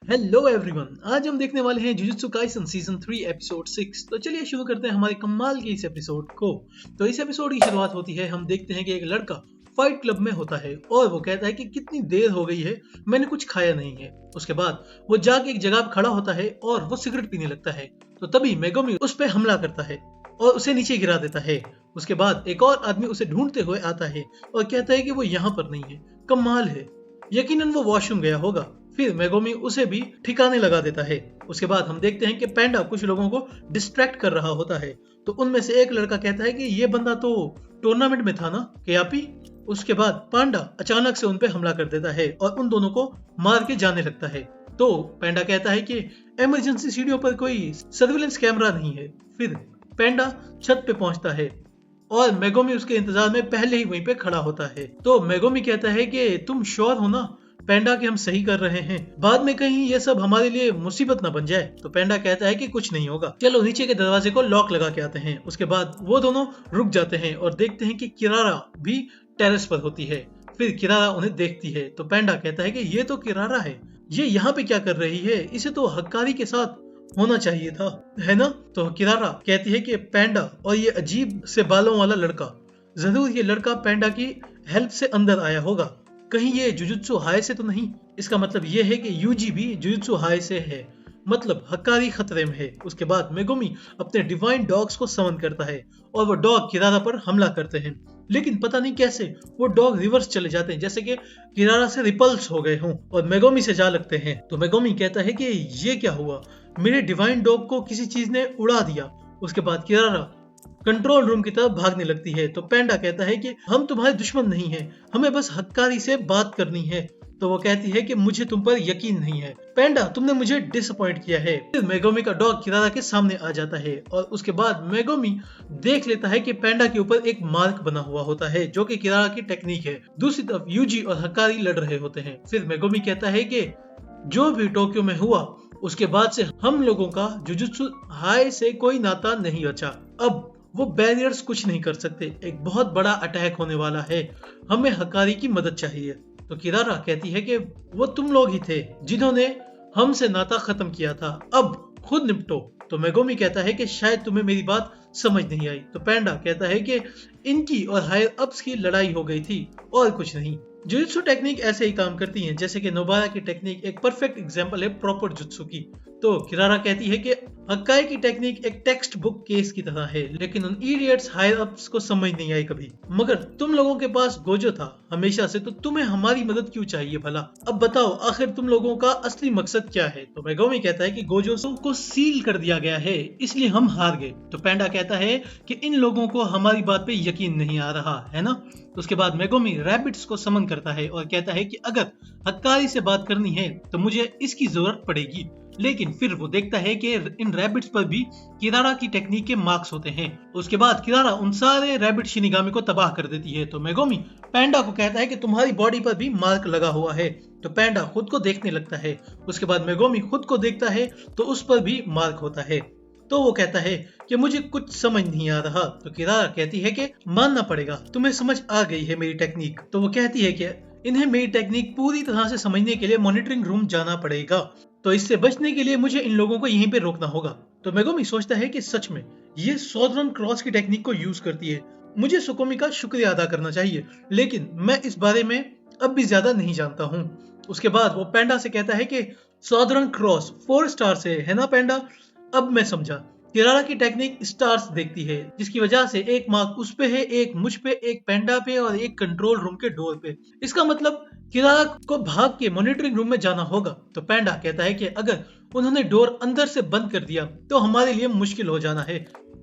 Hello everyone, आज हम देखने वाले हैं जुजुत्सु काइसन सीजन 3 एपिसोड 6। तो चलिए शुरू करते हैं हमारे कमाल के इस एपिसोड को। तो इस एपिसोड की शुरुआत होती है, हम देखते हैं कि एक लड़का फाइट क्लब में होता है और वो कहता है कि कितनी देर हो गई है, मैंने कुछ खाया नहीं है। उसके बाद वो जाके एक जगह पर खड़ा होता है और वो सिगरेट पीने लगता है। तो तभी मेगोमी उस पर हमला करता है और उसे नीचे गिरा देता है। उसके बाद एक और आदमी उसे ढूंढते हुए आता है और कहता है कि वो यहाँ पर नहीं है। कमाल है, यकीनन वो वॉशरूम गया होगा। फिर मेगोमी उसे भी ठिकाने लगा देता है। उसके बाद हम देखते हैं कि पैंडा कुछ लोगों को डिस्ट्रैक्ट कर रहा होता है। तो उनमें से एक लड़का कहता है कि ये बंदा तो टूर्नामेंट में था ना, कयापी। उसके बाद पांडा अचानक से उन पे हमला कर देता है और उन दोनों को मार के जाने लगता है। तो पैंडा कहता है कि इमरजेंसी सीढ़ियों पर कोई सर्विलेंस कैमरा नहीं है। फिर पैंडा छत पे पहुंचता है और मेगोमी उसके इंतजार में पहले ही वहीं पे खड़ा होता है। तो मेगोमी कहता है कि तुम श्योर हो ना पैंडा कि हम सही कर रहे हैं, बाद में कहीं ये सब हमारे लिए मुसीबत ना बन जाए। तो पैंडा कहता है कि कुछ नहीं होगा, चलो नीचे के दरवाजे को लॉक लगा के आते हैं। उसके बाद वो दोनों रुक जाते हैं और देखते हैं कि किरारा भी टेरेस पर होती है। फिर किरारा उन्हें देखती है। तो पैंडा कहता है कि ये तो किरारा है, ये यहाँ पे क्या कर रही है, इसे तो हक्कारी के साथ होना चाहिए था, है ना। तो किरारा कहती है कि पैंडा और ये अजीब से बालों वाला लड़का, जरूर ये लड़का पैंडा की हेल्प से अंदर आया होगा, कहीं ये जुजुत्सु हाय से तो नहीं। इसका मतलब ये है कि यूजी भी जुजुत्सु हाय से है, मतलब हक्कारी खतरे में है। उसके बाद मेगुमी अपने डिवाइन डॉग्स को समन करता है और वो डॉग किरारा पर हमला करते हैं, लेकिन पता नहीं कैसे वो डॉग रिवर्स चले जाते हैं, जैसे कि किरारा से रिपल्स हो गए हों और मेगोमी से जा लगते हैं। तो मेगोमी कहता है कि ये क्या हुआ, मेरे डिवाइन डॉग को किसी चीज ने उड़ा दिया। उसके बाद किरारा कंट्रोल रूम की तरफ भागने लगती है। तो पैंडा कहता है कि हम तुम्हारे दुश्मन नहीं हैं, हमें बस हक्कारी से बात करनी है। तो वो कहती है कि मुझे तुम पर यकीन नहीं है पैंडा, तुमने मुझे डिसअपॉइंट किया है। फिर मेगोमी का डॉग किरारा के सामने आ जाता है और उसके बाद मेगोमी देख लेता है कि पैंडा के ऊपर एक मार्क बना हुआ होता है, जो कि किरारा की टेक्निक है। दूसरी तरफ यूजी और हक्कारी लड़ रहे होते हैं। फिर मेगोमी कहता है कि जो भी टोक्यो में हुआ उसके बाद से हम लोगों का जुजुत्सु हाय से कोई नाता नहीं बचा। अब वो बैरियर्स कुछ नहीं कर सकते, एक बहुत बड़ा अटैक होने वाला है, हमें हकारी की मदद चाहिए। तो किरारा कहती है कि वो तुम लोग ही थे जिन्होंने हमसे नाता खत्म किया था, अब खुद निपटो। तो मेगोमी कहता है कि शायद तुम्हें मेरी बात समझ नहीं आई। तो पैंडा कहता है कि इनकी और हायर अप्स की लड़ाई हो गई थी और कुछ नहीं। जुजुत्सु टेक्निक ऐसे ही काम करती हैं, जैसे कि नोबारा की टेक्निक एक परफेक्ट एग्जांपल है प्रॉपर जुत्सु की। तो किरारा कहती है कि हक्काई की टेक्निक एक टेक्स्ट बुक केस की तरह है, लेकिन उन इडियट्स हायर अप्स को समझ नहीं आई कभी। मगर तुम लोगों के पास गोजो था हमेशा से, तो तुम्हें हमारी मदद क्यों चाहिए भला। अब बताओ आखिर तुम लोगों का असली मकसद क्या है। तो मेगोमी कहता है कि गोजो को सील कर दिया गया है, इसलिए हम हार गए। तो पैंडा कहता है कि इन लोगों को हमारी बात पे यकीन नहीं आ रहा है ना। तो उसके बाद मेगोमी रैबिट्स को समन करता है और कहता है कि अगर हक्कारी से बात करनी है तो मुझे इसकी जरूरत पड़ेगी। लेकिन फिर वो देखता है कि इन रैबिट्स पर भी किरारा की टेक्निक के मार्क्स होते हैं। उसके बाद किरारा उन सारे रैबिट शिनिगामी को तबाह कर देती है। तो मेगोमी पैंडा को कहता है कि तुम्हारी बॉडी पर भी मार्क लगा हुआ है। तो पैंडा खुद को देखने लगता है। उसके बाद मेगोमी खुद को देखता है तो उस पर भी मार्क होता है। तो वो कहता है कि मुझे कुछ समझ नहीं आ रहा। तो किरारा कहती है कि मानना पड़ेगा, तुम्हें समझ आ गई है मेरी टेक्निक। तो वो कहती है कि इन्हें मेरी टेक्निक पूरी तरह से समझने के लिए मॉनिटरिंग रूम जाना पड़ेगा, तो इससे बचने के लिए मुझे इन लोगों को यहीं पे रोकना होगा। तो मेगोमी सोचता है कि सच में ये सॉदर्न क्रॉस की टेक्निक को यूज करती है, मुझे सुकोमी का शुक्रिया अदा करना चाहिए, लेकिन मैं इस बारे में अब भी ज्यादा नहीं जानता हूँ। उसके बाद वो पैंडा से कहता है कि सॉदर्न क्रॉस 4 स्टार से है ना पैंडा, अब मैं समझा। किरारा की टेक्निक स्टार्स देखती है, जिसकी वजह से एक मार्क उस पे है, एक मुझ पे, एक पैंडा पे और एक कंट्रोल रूम के डोर पे। इसका मतलब किरारा को भाग के मॉनिटरिंग रूम में जाना होगा। तो पैंडा कहता है कि अगर उन्होंने डोर अंदर से बंद कर दिया तो हमारे लिए मुश्किल हो जाना है,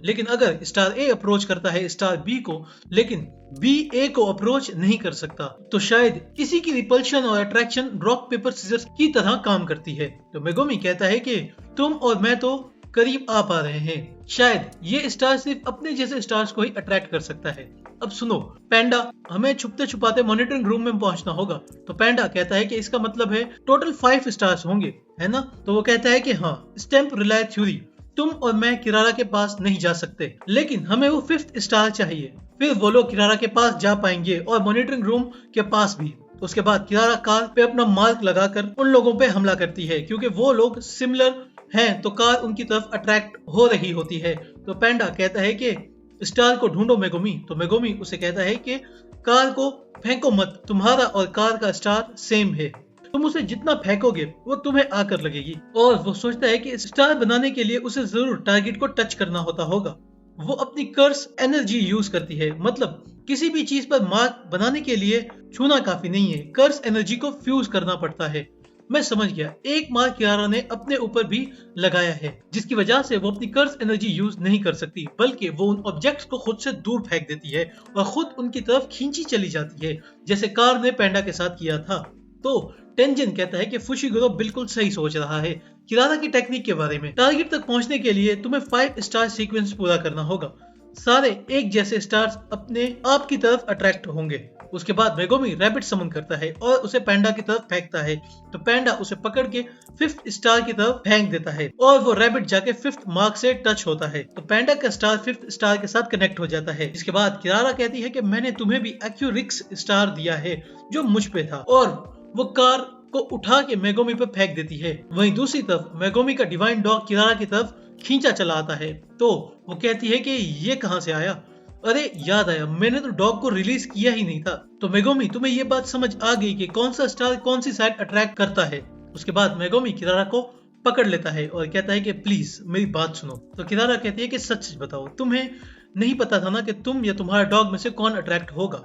लेकिन अगर स्टार ए अप्रोच करता है स्टार बी को, लेकिन बी ए को अप्रोच नहीं कर सकता, तो शायद इसी की रिपल्शन और अट्रैक्शन रॉक पेपर सीजर्स की तरह काम करती है। तो मेगोमी कहता है कि तुम और मैं तो करीब आ पा रहे हैं, शायद ये स्टार सिर्फ अपने जैसे स्टार्स को ही अट्रैक्ट कर सकता है। अब सुनो पैंडा, हमें छुपते छुपाते मॉनिटरिंग रूम में पहुंचना होगा। तो पैंडा कहता है कि इसका मतलब है टोटल 5 स्टार्स होंगे, है ना। तो वो कहता है कि हाँ, स्टैम्प रिलाय थ्योरी, तुम और मैं किरारा के पास नहीं जा सकते, लेकिन हमें वो 5th स्टार चाहिए। फिर वो लोग किरारा के पास जा पाएंगे और मॉनिटरिंग रूम के पास भी। उसके बाद किरारा कार पे अपना मार्क लगाकर उन लोगों पे हमला करती है क्योंकि वो लोग सिमिलर हैं, तो कार उनकी तरफ अट्रैक्ट हो रही होती है। तो पैंडा कहता है कि स्टार को ढूंढो मेगुमी। तो मेगुमी उसे कहता है कि कार को फेंको मत, तुम्हारा और कार का स्टार सेम है, तुम उसे जितना फेंकोगे वो तुम्हें आकर लगेगी। और वो सोचता है कि स्टार बनाने के लिए उसे जरूर टारगेट को टच करना होगा। वो अपनी कर्स एनर्जी यूज करती है, मतलब किसी भी चीज पर मार्क बनाने के लिए छूना काफी नहीं है, कर्स एनर्जी को फ्यूज करना पड़ता है। मैं समझ गया, एक मार्क किरारा ने अपने ऊपर भी लगाया है, जिसकी वजह से वो अपनी कर्स एनर्जी यूज नहीं कर सकती, बल्कि वो उन ऑब्जेक्ट्स को खुद से दूर फेंक देती है और खुद उनकी तरफ खींची चली जाती है, जैसे कार ने पैंडा के साथ किया था। तो टेंजन कहता है कि फुशिगुरो बिल्कुल सही सोच रहा है किरारा की टेक्निक के बारे में। टारगेट तक पहुंचने के लिए तुम्हें 5 स्टार सीक्वेंस पूरा करना होगा, सारे एक जैसे स्टार्स अपने आप की तरफ अट्रैक्ट होंगे। उसके बाद मेगुमी रैबिट समन करता है और उसे पैंडा की तरफ फेंकता है, तो पैंडा उसे पकड़ के 5th स्टार की तरफ फेंक देता है और वो रैबिट जाके 5th मार्क से टच होता है, तो पैंडा का स्टार 5th स्टार के साथ कनेक्ट हो जाता है। इसके बाद किरारा कहती है कि मैंने तुम्हें भी एक्यूरिक्स स्टार दिया है जो मुझ पे था, और वो कार को उठा के मेगुमी पे फेंक देती है। वहीं दूसरी तरफ मेगुमी का डिवाइन डॉग किरारा की तरफ खींचा चला आता है, तो वो कहती है कि ये कहां से आया, अरे याद आया मैंने तो डॉग को रिलीज किया ही नहीं था। तो मेगुमी तुम्हें ये बात समझ आ गई कि कौन सा स्टार कौन सी साइड अट्रैक्ट करता है। उसके बाद मेगुमी किरारा को पकड़ लेता है और कहता है कि प्लीज मेरी बात सुनो। तो किरारा कहती है कि सच बताओ, तुम्हें नहीं पता था ना कि तुम या तुम्हारा डॉग में से कौन अट्रैक्ट होगा।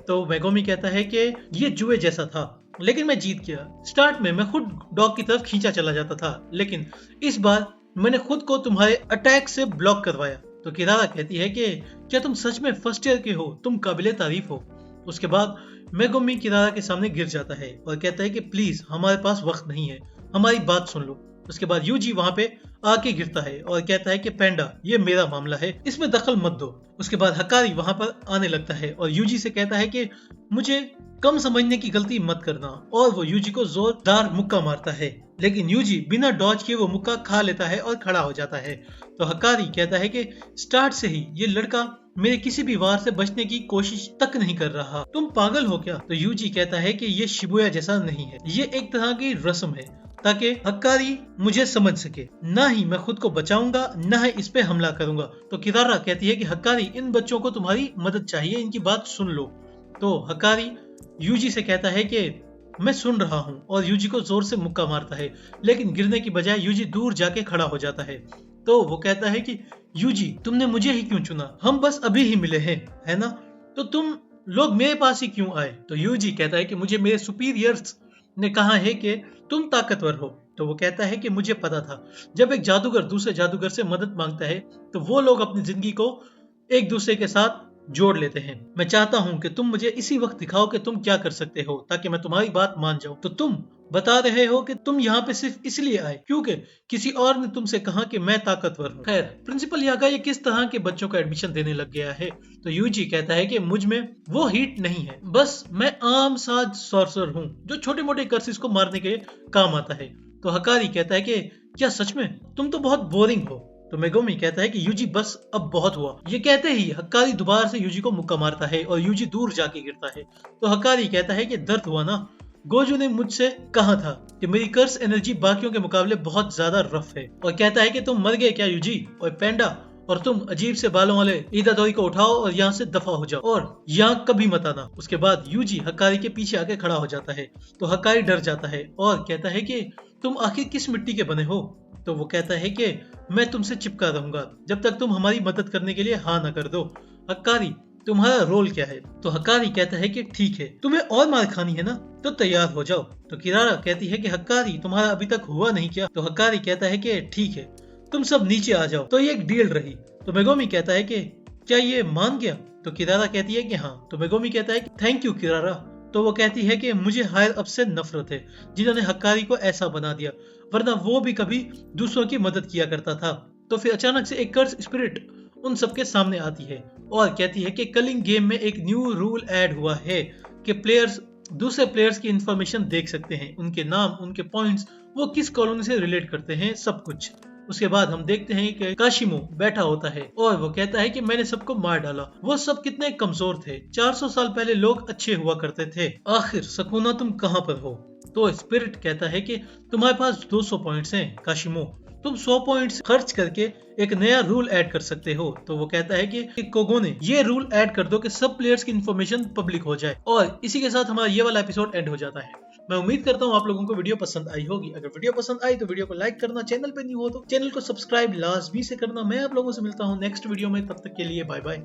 तो मेगुमी कहता है कि ये जुए जैसा था, लेकिन मैं जीत गया। स्टार्ट में मैं खुद डॉग की तरफ खींचा चला जाता था, लेकिन इस बार मैंने खुद को तुम्हारे अटैक से ब्लॉक करवाया। तो किरारा कहती है कि क्या तुम सच में फर्स्ट ईयर के हो, तुम काबिले तारीफ हो। उसके बाद मेगुमी किरारा के सामने गिर जाता है और कहता है कि प्लीज हमारे पास वक्त नहीं है, हमारी बात सुन लो। उसके बाद यूजी वहां पे आके गिरता है और कहता है कि पैंडा ये मेरा मामला है, इसमें दखल मत दो। उसके बाद हकारी वहां पर आने लगता है और यूजी से कहता है कि मुझे कम समझने की गलती मत करना, और वो यूजी को जोरदार मुक्का मारता है, लेकिन यूजी बिना डॉज किए वो मुक्का खा लेता है और खड़ा हो जाता है। तो हकारी कहता है कि स्टार्ट से ही ये लड़का मेरे किसी भी वार से बचने की कोशिश तक नहीं कर रहा, तुम पागल हो क्या। तो यूजी कहता है कि ये शिबुया जैसा नहीं है, ये एक तरह की रस्म है ताकि हकारी मुझे समझ सके, ना ही मैं खुद को बचाऊंगा ना ही इस पे हमला करूंगा। तो किरारा कहती है कि हकारी इन बच्चों को तुम्हारी मदद चाहिए, इनकी बात सुन लो। तो हकारी यूजी से कहता है कि मैं सुन रहा हूँ, और यूजी को जोर से मुक्का मारता है, लेकिन गिरने की बजाय यूजी दूर जाके खड़ा हो जाता है। तो वो कहता है कि यूजी तुमने मुझे ही क्यों चुना, हम बस अभी ही मिले हैं है ना, तो तुम लोग मेरे पास ही क्यों आए। तो यूजी कहता है कि मुझे मेरे सुपीरियर्स ने कहा है कि तुम ताकतवर हो। तो वो कहता है कि मुझे पता था, जब एक जादूगर दूसरे जादूगर से मदद मांगता है तो वो लोग अपनी जिंदगी को एक दूसरे के साथ जोड़ लेते हैं। मैं चाहता हूं कि तुम मुझे इसी वक्त दिखाओ कि तुम क्या कर सकते हो, ताकि मैं तुम्हारी बात मान जाऊं। तो तुम बता रहे हो कि तुम यहाँ पे सिर्फ इसलिए आए क्योंकि किसी और ने तुमसे कहा कि मैं ताकतवर हूँ। खैर प्रिंसिपल यागा ये किस तरह के बच्चों को एडमिशन देने लग गया है। तो यूजी कहता है कि मुझ में वो हीट नहीं है, बस मैं आम सा सॉर्सर हूँ जो छोटे मोटे कर्सेस को मारने के काम आता है। तो हकारी कहता है कि क्या सच में, तुम तो बहुत बोरिंग हो। तो मेगुमी कहता है कि यूजी बस अब बहुत हुआ। ये कहते ही हकारी दोबारा से यूजी को मुक्का मारता है और यूजी दूर जाके गिरता है। तो हकारी कहता है कि दर्द हुआ ना, गोजू ने मुझसे कहा था कि मेरी कर्स एनर्जी बाकियों के मुकाबले बहुत ज्यादा रफ है, और कहता है कि तुम मर गए क्या यूजी और पैंडा, और तुम अजीब से बालों वाले ईदादोरी को उठाओ और यहाँ से दफा हो जाओ और यहाँ कभी मत आना। उसके बाद यूजी हकारी के पीछे आके खड़ा हो जाता है। तो हकारी डर जाता है और कहता है कि तुम आखिर किस मिट्टी के बने हो। तो वो कहता है कि मैं तुमसे चिपका रहूंगा जब तक तुम हमारी मदद करने के लिए हाँ न कर दो। हकारी तुम्हारा रोल क्या है। तो हकारी कहता है कि ठीक है, तुम्हें और मार खानी है ना, तो तैयार हो जाओ। तो किरारा कहती है कि हकारी तुम्हारा अभी तक हुआ नहीं क्या। तो हकारी कहता है कि ठीक है, तुम सब नीचे आ जाओ। तो ये एक डील रही। तो मेगुमी कहता है कि क्या ये मान गया। तो किरारा कहती है कि हाँ। तो मेगुमी कहता है कि थैंक यू किरारा। तो वो कहती है कि मुझे हायर अप से नफरत है जिन्होंने हकारी को ऐसा बना दिया, वरना वो भी कभी दूसरों की मदद किया करता था। तो फिर अचानक से एक कर्स स्पिरिट उन सबके सामने आती है और कहती है कि कलिंग गेम में एक न्यू रूल ऐड हुआ है कि प्लेयर्स दूसरे प्लेयर्स की इंफॉर्मेशन देख सकते हैं, उनके नाम, उनके पॉइंट्स, वो किस कॉलोनी से रिलेट करते हैं, सब कुछ। उसके बाद हम देखते हैं कि काशिमो बैठा होता है और वो कहता है कि मैंने सबको मार डाला। वो सब कितने कमजोर थे, 400 साल पहले लोग अच्छे हुआ करते थे। आखिर सकूना तुम कहाँ पर हो? तो स्पिरिट कहता है कि तुम्हारे पास 200 पॉइंट्स हैं काशिमो, तुम 100 पॉइंट्स खर्च करके एक नया रूल ऐड कर सकते हो। तो वो कहता है कि कोगोने ये रूल ऐड कर दो कि सब प्लेयर्स की इन्फॉर्मेशन पब्लिक हो जाए। और इसी के साथ हमारा ये वाला एपिसोड एंड हो जाता है। मैं उम्मीद करता हूँ आप लोगों को वीडियो पसंद आई होगी। अगर वीडियो पसंद आई तो वीडियो को लाइक करना, चैनल पे न्यू हो तो चैनल को सब्सक्राइब लाजमी से करना। मैं आप लोगों से मिलता हूँ नेक्स्ट वीडियो में, तब तक के लिए बाय बाय।